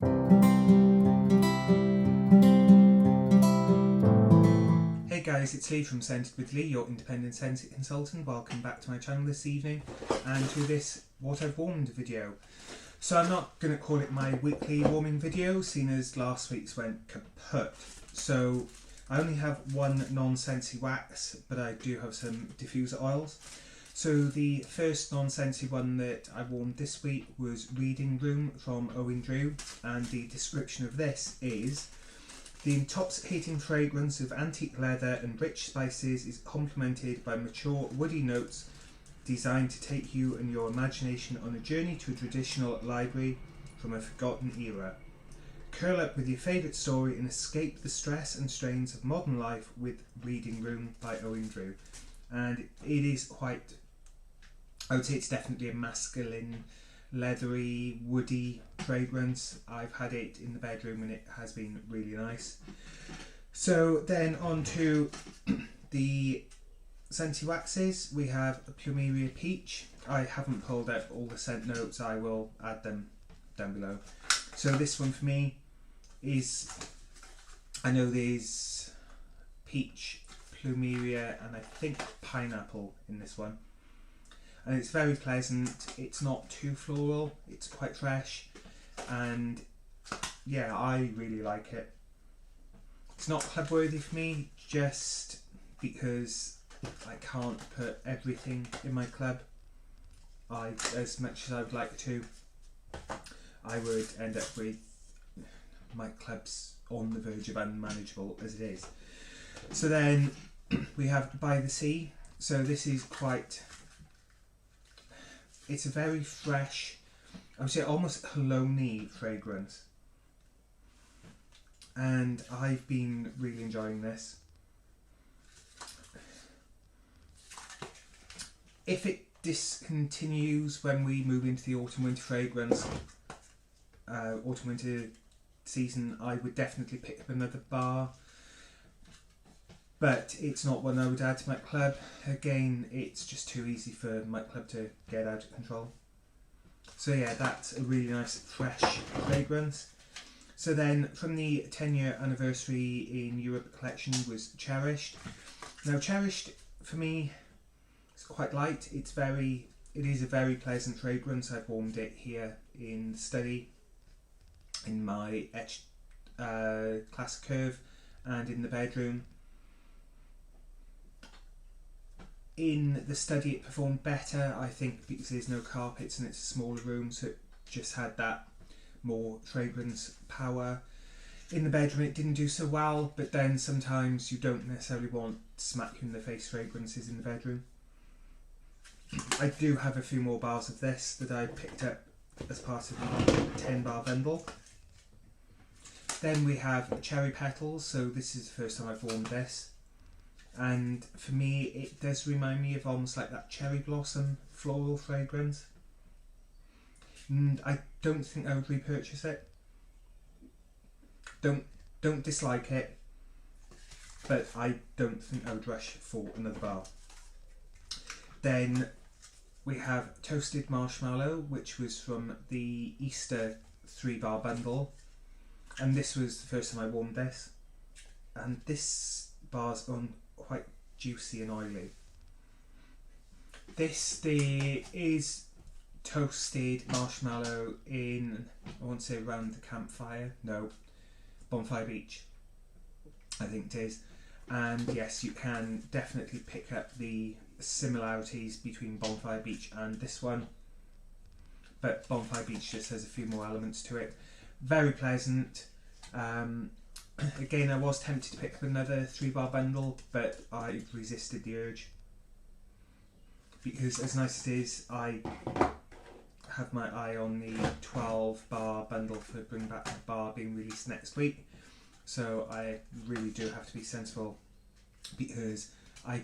Hey guys, it's Lee from Scented with Lee, your independent scent consultant. Welcome back to my channel this evening and to this What I've Warmed video. So I'm not going to call it my weekly warming video, seeing as last week's went kaput. So I only have one non-Scentsy wax, but I do have some diffuser oils. So the first non-Scentsy one that I warmed this week was Reading Room from Owen, and the description of this is: the intoxicating fragrance of antique leather and rich spices is complemented by mature woody notes designed to take you and your imagination on a journey to a traditional library from a forgotten era. Curl up with your favourite story and escape the stress and strains of modern life with Reading Room by Owen. And it is quite, I would say it's definitely a masculine, leathery, woody fragrance. I've had it in the bedroom and it has been really nice. So then on to the Scentsy waxes. We have a Plumeria Peach. I haven't pulled out all the scent notes, I will add them down below. So this one for me is, I know there's peach, Plumeria and I think pineapple in this one. And it's very pleasant, it's not too floral, it's quite fresh, and yeah, I really like it. It's not club worthy for me, just because I can't put everything in my club. As much as I would like to, I would end up with my clubs on the verge of unmanageable as it is. So then we have By the Sea. So this is quite, it's a very fresh, I would say almost cologne-y fragrance, and I've been really enjoying this. If it discontinues when we move into the autumn-winter fragrance, autumn-winter season, I would definitely pick up another bar, but it's not one I would add to my club. Again, it's just too easy for my club to get out of control. So yeah, that's a really nice fresh fragrance. So then from the 10-year anniversary in Europe collection was Cherished. Now Cherished for me is quite light. It is a very pleasant fragrance. I've warmed it here in the study, in my etched classic curve, and in the bedroom. In the study it performed better, I think, because there's no carpets and it's a smaller room, so it just had that more fragrance power. In the bedroom it didn't do so well, but then sometimes you don't necessarily want smack you in the face fragrances in the bedroom. I do have a few more bars of this that I picked up as part of the 10 bar bundle. Then we have Cherry Petals, so this is the first time I've warmed this. And for me, it does remind me of almost like that cherry blossom floral fragrance. And I don't think I would repurchase it. Don't dislike it, but I don't think I would rush for another bar. Then we have Toasted Marshmallow, which was from the Easter 3 bar bundle. And this was the first time I warmed this. And this bar's gone quite juicy and oily. This is toasted marshmallow in, I want to say around the campfire, no, Bonfire Beach, I think it is. And yes, you can definitely pick up the similarities between Bonfire Beach and this one, but Bonfire Beach just has a few more elements to it. Very pleasant. Again, I was tempted to pick up another 3 bar bundle, but I resisted the urge, because as nice as it is, I have my eye on the 12 bar bundle for Bring Back the Bar being released next week. So I really do have to be sensible, because I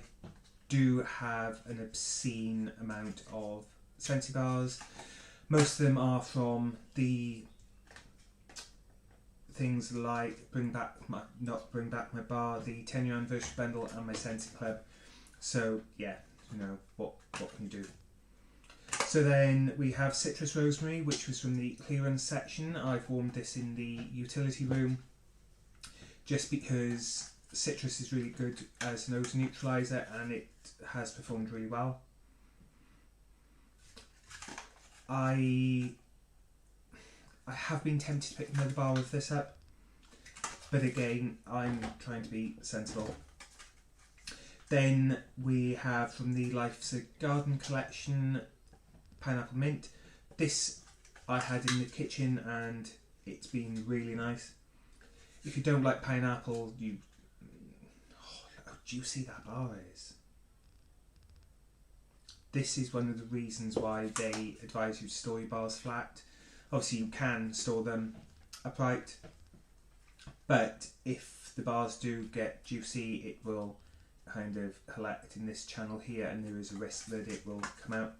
do have an obscene amount of Scentsy bars. Most of them are from the things like not Bring Back My Bar, the 10-year anniversary bundle, and my Scentsy Club. So yeah, you know, what can you do? So then we have Citrus Rosemary, which was from the clearance section. I've warmed this in the utility room just because citrus is really good as an odour neutraliser and it has performed really well. I have been tempted to pick another bar of this up, but again, I'm trying to be sensible. Then we have from the Life's a Garden collection, Pineapple Mint. This I had in the kitchen and it's been really nice. If you don't like pineapple, you... Oh, look how juicy that bar is. This is one of the reasons why they advise you to store your bars flat. Obviously you can store them upright, but if the bars do get juicy, it will kind of collect in this channel here and there is a risk that it will come out.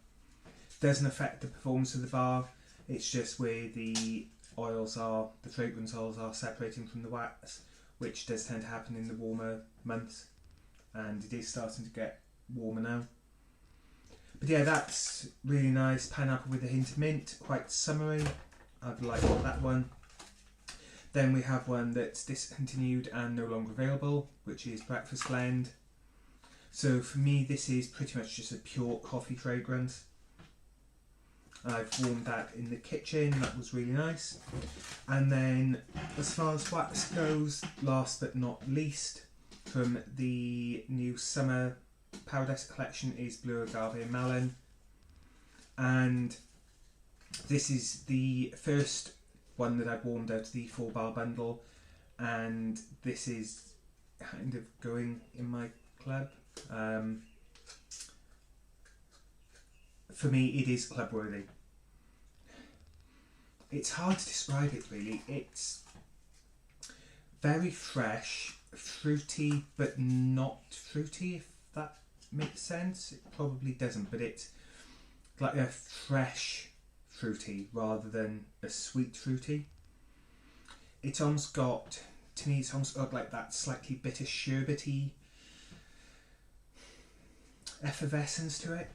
Doesn't affect the performance of the bar, it's just where the oils are, the fragrance oils are separating from the wax, which does tend to happen in the warmer months, and it is starting to get warmer now. But yeah, that's really nice. Pineapple with a hint of mint, quite summery. I've liked that one. Then we have one that's discontinued and no longer available, which is Breakfast Blend. So for me, this is pretty much just a pure coffee fragrance. I've warmed that in the kitchen, that was really nice. And then as far as wax goes, last but not least, from the new summer Powder collection is Blue Agave and Malon, and this is the first one that I've warmed out of the 4-bar bundle, and this is kind of going in my club. For me, it is club worthy. It's hard to describe it really. It's very fresh, fruity, but not fruity, if that makes sense. It probably doesn't, but it's like a fresh fruity rather than a sweet fruity. It's almost got, to me, it's almost got like that slightly bitter sherbety effervescence to it.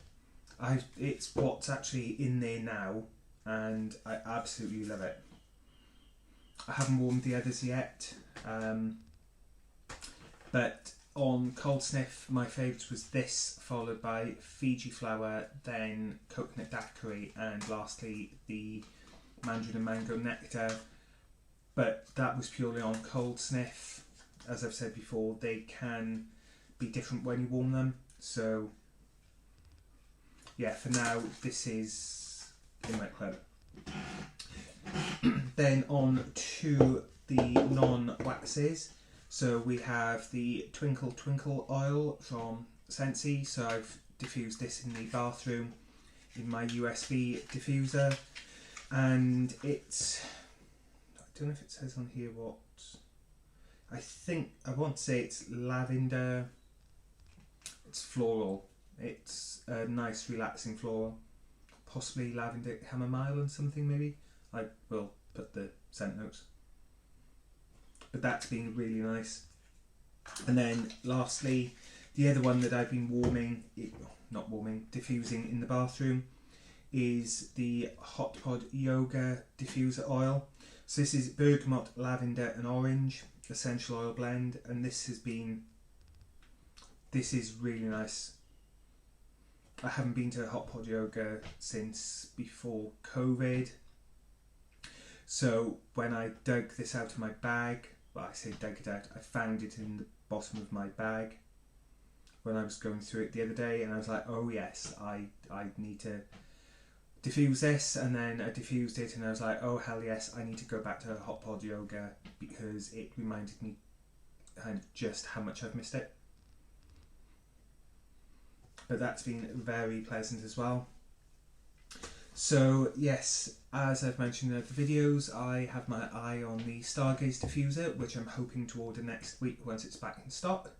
It's what's actually in there now, and I absolutely love it. I haven't warmed the others yet, but on cold sniff, my favourites was this, followed by Fiji flower, then coconut daiquiri, and lastly the mandarin and mango nectar. But that was purely on cold sniff. As I've said before, they can be different when you warm them. So yeah, for now, this is in my club. Then on to the non-waxes. So we have the Twinkle oil from Scentsy. So I've diffused this in the bathroom in my USB diffuser, and it's, I don't know if it says on here what, I want to say it's lavender, it's floral, it's a nice relaxing floral, possibly lavender chamomile and something maybe. I will put the scent notes. But that's been really nice. And then lastly, the other one that I've been diffusing in the bathroom is the Hot Pod Yoga Diffuser Oil. So this is bergamot, lavender and orange essential oil blend, and this is really nice. I haven't been to a Hot Pod Yoga since before COVID. So when I dug this out of my bag, well, I say dug it out, I found it in the bottom of my bag when I was going through it the other day, and I was like, oh yes, I need to diffuse this, and then I diffused it and I was like, oh hell yes, I need to go back to Hot Pod Yoga because it reminded me kind of just how much I've missed it. But that's been very pleasant as well. So yes, as I've mentioned in other videos, I have my eye on the Stargaze diffuser, which I'm hoping to order next week once it's back in stock,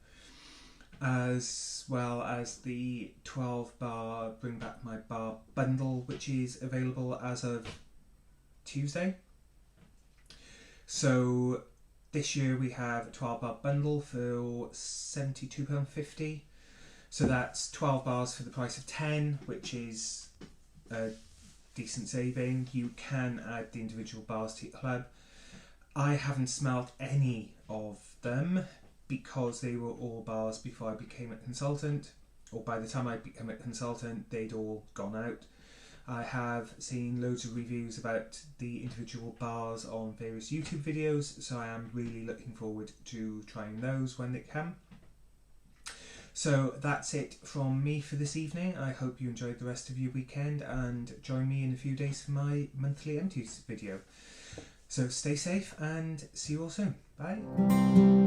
as well as the 12-bar Bring Back My Bar bundle, which is available as of Tuesday. So this year we have a 12-bar bundle for £72.50. So that's 12 bars for the price of 10, which is a decent saving. You can add the individual bars to your club. I haven't smelled any of them because they were all bars before I became a consultant, or by the time I became a consultant they'd all gone out. I have seen loads of reviews about the individual bars on various YouTube videos, so I am really looking forward to trying those when they come. So that's it from me for this evening. I hope you enjoyed the rest of your weekend and join me in a few days for my monthly empties video. So stay safe and see you all soon. Bye.